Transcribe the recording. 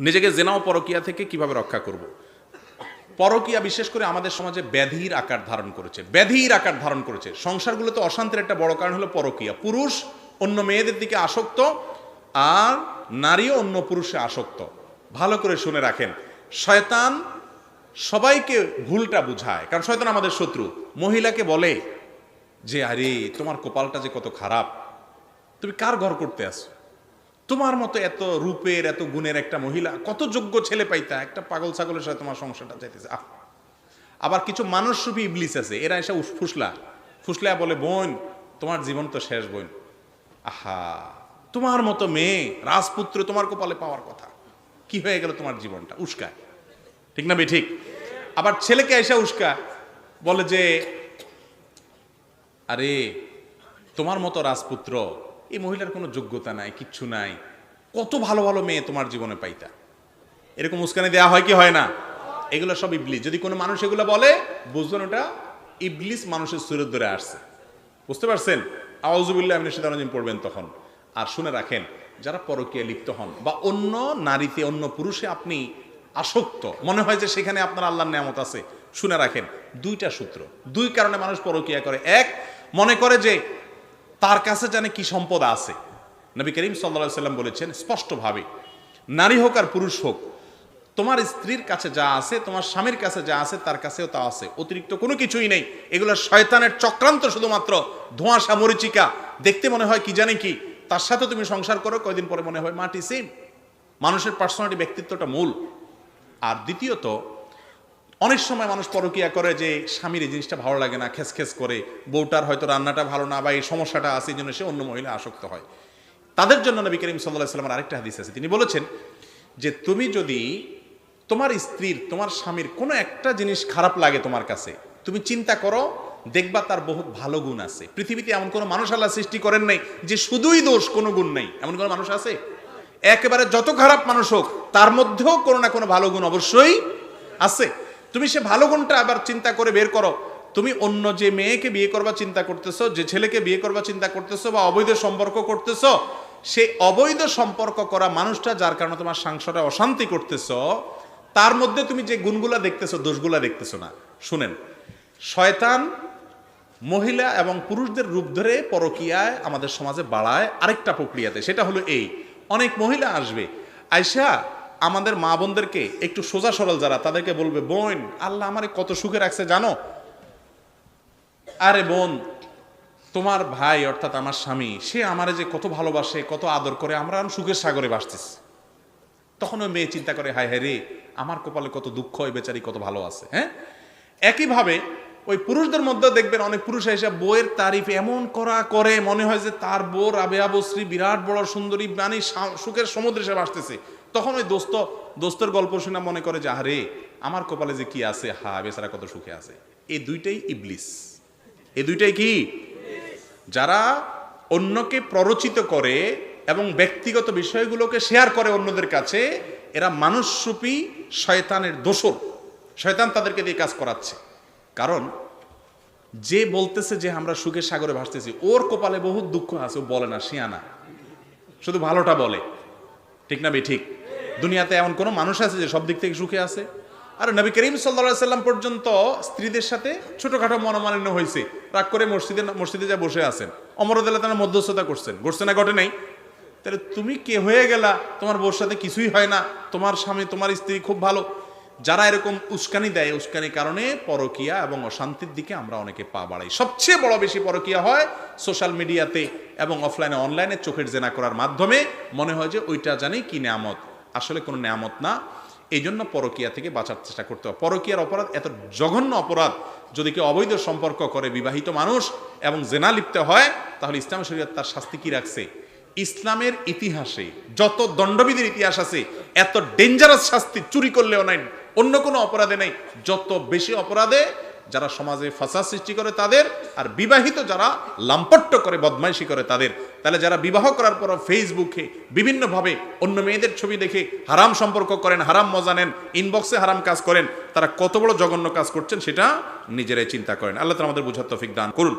নিজেকে জেনা ও পরকীয়া থেকে কিভাবে রক্ষা করব। পরকীয়া বিশেষ করে আমাদের সমাজে ব্যাধির আকার ধারণ করেছে, ব্যাধির আকার ধারণ করেছে। সংসারগুলোতে অশান্তির একটা বড় কারণ হলো পরকীয়া। পুরুষ অন্য মেয়েদের দিকে আসক্ত, আর নারীও অন্য পুরুষে আসক্ত। ভালো করে শুনে রাখেন, শয়তান সবাইকে ভুলটা বুঝায়, কারণ শয়তান আমাদের শত্রু। মহিলাকে বলে যে আরে তোমার কপালটা যে কত খারাপ, তুমি কার ঘর করতে আসো, তোমার মতো এত রূপের এত গুণের একটা মহিলা, কত যোগ্য ছেলে পাইতা, একটা পাগল ছাগলের সাথে তোমার সংসারটা চাইতেছে। আবার কিছু মানুষরূপী ইবলিস আছে, এরা এসে ফুসলা বলে বোন তোমার জীবন তো শেষ বোন, আহা তোমার মতো মেয়ে রাজপুত্র তোমার কপালে পাওয়ার কথা, কি হয়ে গেল তোমার জীবনটা, উস্কায়। ঠিক না ঠিক? আবার ছেলেকে এসে উস্কা বলে যে আরে তোমার মতো রাজপুত্র, এই মহিলার কোনো যোগ্যতা নাই, কিচ্ছু নাই, কত ভালো ভালো মেয়ে তোমার জীবনে পাইতা। এরকম উস্কানি দেওয়া হয় কি হয় না? এগুলো সব ইবলিস। যদি কোনো মানুষ এগুলো বলে, বুঝবেন ওটা ইবলিস মানুষের সুরত ধরে আসছে। বুঝতে পারছেন? আউযুবিল্লাহি মিনাশ শাইতানির রাজিম পড়বেন তখন। আর শুনে রাখেন, যারা পরকীয়া লিপ্ত হন বা অন্য নারীতে অন্য পুরুষে আপনি আসক্ত, মনে হয় যে সেখানে আপনার আল্লাহর নিয়ামত আছে, শুনে রাখেন দুইটা সূত্র, দুই কারণে মানুষ পরকীয়া করে। এক, মনে করে যে তার কাছে জানে কি সম্পদ আছে। নবী করিম সাল্লাল্লাহু আলাইহি সাল্লাম বলেছেন স্পষ্টভাবে, নারী হোক আর পুরুষ হোক, তোমার স্ত্রীর কাছে যা আছে, তোমার স্বামীর কাছে যা আছে, তার কাছেও তা আছে, অতিরিক্ত কোনো কিছুই নেই। এগুলো শয়তানের চক্রান্ত, শুধুমাত্র ধোঁয়াশা মরিচিকা। দেখতে মনে হয় কি জানি কি, তার সাথে তুমি সংসার করো, কয়দিন পরে মনে হয় মাটি। সেম। মানুষের পার্সোনালিটি, ব্যক্তিত্বটা মূল। আর দ্বিতীয়ত, অনেক সময় মানুষ পরকীয়া করে যে স্বামীর এই জিনিসটা ভালো লাগে না, খেস করে, বউটার হয়তো রান্নাটা ভালো না বা এই সমস্যাটা আছে, এই জন্য সে অন্য মহিলা আসক্ত হয়। তাদের জন্য নবী করিম সাল্লাল্লাহু আলাইহি ওয়াসাল্লামের আরেকটা হাদিস আছে, তিনি বলেছেন যে তুমি যদি তোমার স্ত্রীর, তোমার স্বামীর কোনো একটা জিনিস খারাপ লাগে তোমার কাছে, তুমি চিন্তা করো, দেখবা তার বহুত ভালো গুণ আছে। পৃথিবীতে এমন কোনো মানুষ আল্লাহ সৃষ্টি করেন নাই যে শুধুই দোষ, কোনো গুণ নেই, এমন কোনো মানুষ আছে? একেবারে যত খারাপ মানুষ হোক, তার মধ্যেও কোনো না কোনো ভালো গুণ অবশ্যই আছে। তুমি সে ভালো গুণটা আবার চিন্তা করে বের করো। তুমি অন্য যে মেয়েকে বিয়ে করবা চিন্তা করতেছো, যে ছেলেকে বিয়ে করবা চিন্তা করতেছো, বা অবৈধ সম্পর্ক করতেছো, সেই অবৈধ সম্পর্ক করা মানুষটা যার কারণে তোমার সংসারে অশান্তি করতেছো, তার মধ্যে তুমি যে গুণগুলা দেখতেছো, দোষগুলা দেখতেছো না। শুনেন, শয়তান মহিলা এবং পুরুষদের রূপ ধরে পরকীয়ায় আমাদের সমাজে বাড়ায় আরেকটা প্রক্রিয়াতে। সেটা হলো এই, অনেক মহিলা আসবে, আয়সা আমাদের মা বোনদেরকে, একটু সোজা সরল যারা, তাদেরকে বলবে বোন আল্লাহ আমারে কত সুখে রাখছে জানো, আরে বোন তোমার ভাই অর্থাৎ আমার স্বামী, সে আমারে যে কত ভালোবাসে, কত আদর করে, আমরা সুখের সাগরে ভাসতেছি। তখন ওই মেয়ে চিন্তা করে, হায় হায় রে, আমার কপালে কত দুঃখ, ওই বেচারি কত ভালো আছে। হ্যাঁ, একইভাবে ওই পুরুষদের মধ্যে দেখবেন অনেক পুরুষ এসে বউয়ের তারিফ এমন করে, মনে হয় যে তার বউ রাবেয়া বসরি বিরাট বড় সুন্দরী, মানে সুখের সমুদ্রে সে ভাসতেছে। তখন ওই দোস্তের গল্প শুনে মনে করে যে আরে আমার কপালে যে কি আছে, হা বেচারা কত সুখে আছে। এই দুইটাই ইবলিস। এই দুইটাই কি? যারা অন্যকে প্ররোচিত করে এবং ব্যক্তিগত বিষয়গুলোকে শেয়ার করে অন্যদের কাছে, এরা মানুষরূপী শয়তানের দোসর। শয়তান তাদেরকে দিয়ে কাজ করাচ্ছে। কারণ যে বলতেছে যে আমরা সুখের সাগরে ভাসতেছি, ওর কপালে বহুত দুঃখ আছে, ও বলে না, শিয়ানা, শুধু ভালোটা বলে। ঠিক না ঠিক? দুনিয়াতে এমন কোনো মানুষ আছে যে সব দিক থেকে সুখে আছে? আর নবী করিম সাল্লাল্লাহু আলাইহি সাল্লাম পর্যন্ত স্ত্রীদের সাথে ছোটখাটো মনোমালিন্য হয়েছে, রাগ করে মসজিদে যা বসে আছেন, ওমর রাদিয়াল্লাহু তাআলা মধ্যস্থতা করছেন, ঘটছে না ঘটে নাই? তাহলে তুমি কে হয়ে গেলা, তোমার বউর সাথে কিছুই হয় না, তোমার স্বামী তোমার স্ত্রী খুব ভালো। যারা এরকম উস্কানি দেয়, উস্কানির কারণে পরকীয়া এবং অশান্তির দিকে আমরা অনেকে পা বাড়াই। সবচেয়ে বড় বেশি পরকীয়া হয় সোশ্যাল মিডিয়াতে এবং অফলাইনে, অনলাইনে চোখের জেনা করার মাধ্যমে। মনে হয় যে ওইটা জানি কি নেয়ামত, আসলে কোনো নেয়ামত না। এই জন্য পরকীয়া থেকে বাঁচার চেষ্টা করতে হবে। পরকীয়ার অপরাধ এত জঘন্য অপরাধ, যদি কেউ অবৈধ সম্পর্ক করে বিবাহিত মানুষ এবং জেনা লিপ্ত হয়, তাহলে ইসলাম শরীয়ত তার শাস্তি কি রাখছে? ইসলামের ইতিহাসে যত দণ্ডবিধির ইতিহাস আছে, এত ডেঞ্জারাস শাস্তি চুরি করলেও নাই, অন্য কোনো অপরাধে নেই। যত বেশি অপরাধে যারা সমাজে ফাসাদ সৃষ্টি করে তাদের, আর বিবাহিত যারা লাম্পট্য করে বদমাইশি করে তাদের। তাহলে যারা বিবাহ করার পর ফেসবুকে বিভিন্নভাবে অন্য মেয়েদের ছবি দেখে হারাম সম্পর্ক করেন, হারাম মজা নেন, ইনবক্সে হারাম কাজ করেন, তারা কত বড় জঘন্য কাজ করছেন সেটা নিজেরাই চিন্তা করেন। আল্লাহ তাআলা আমাদের বুঝার তৌফিক দান করুন।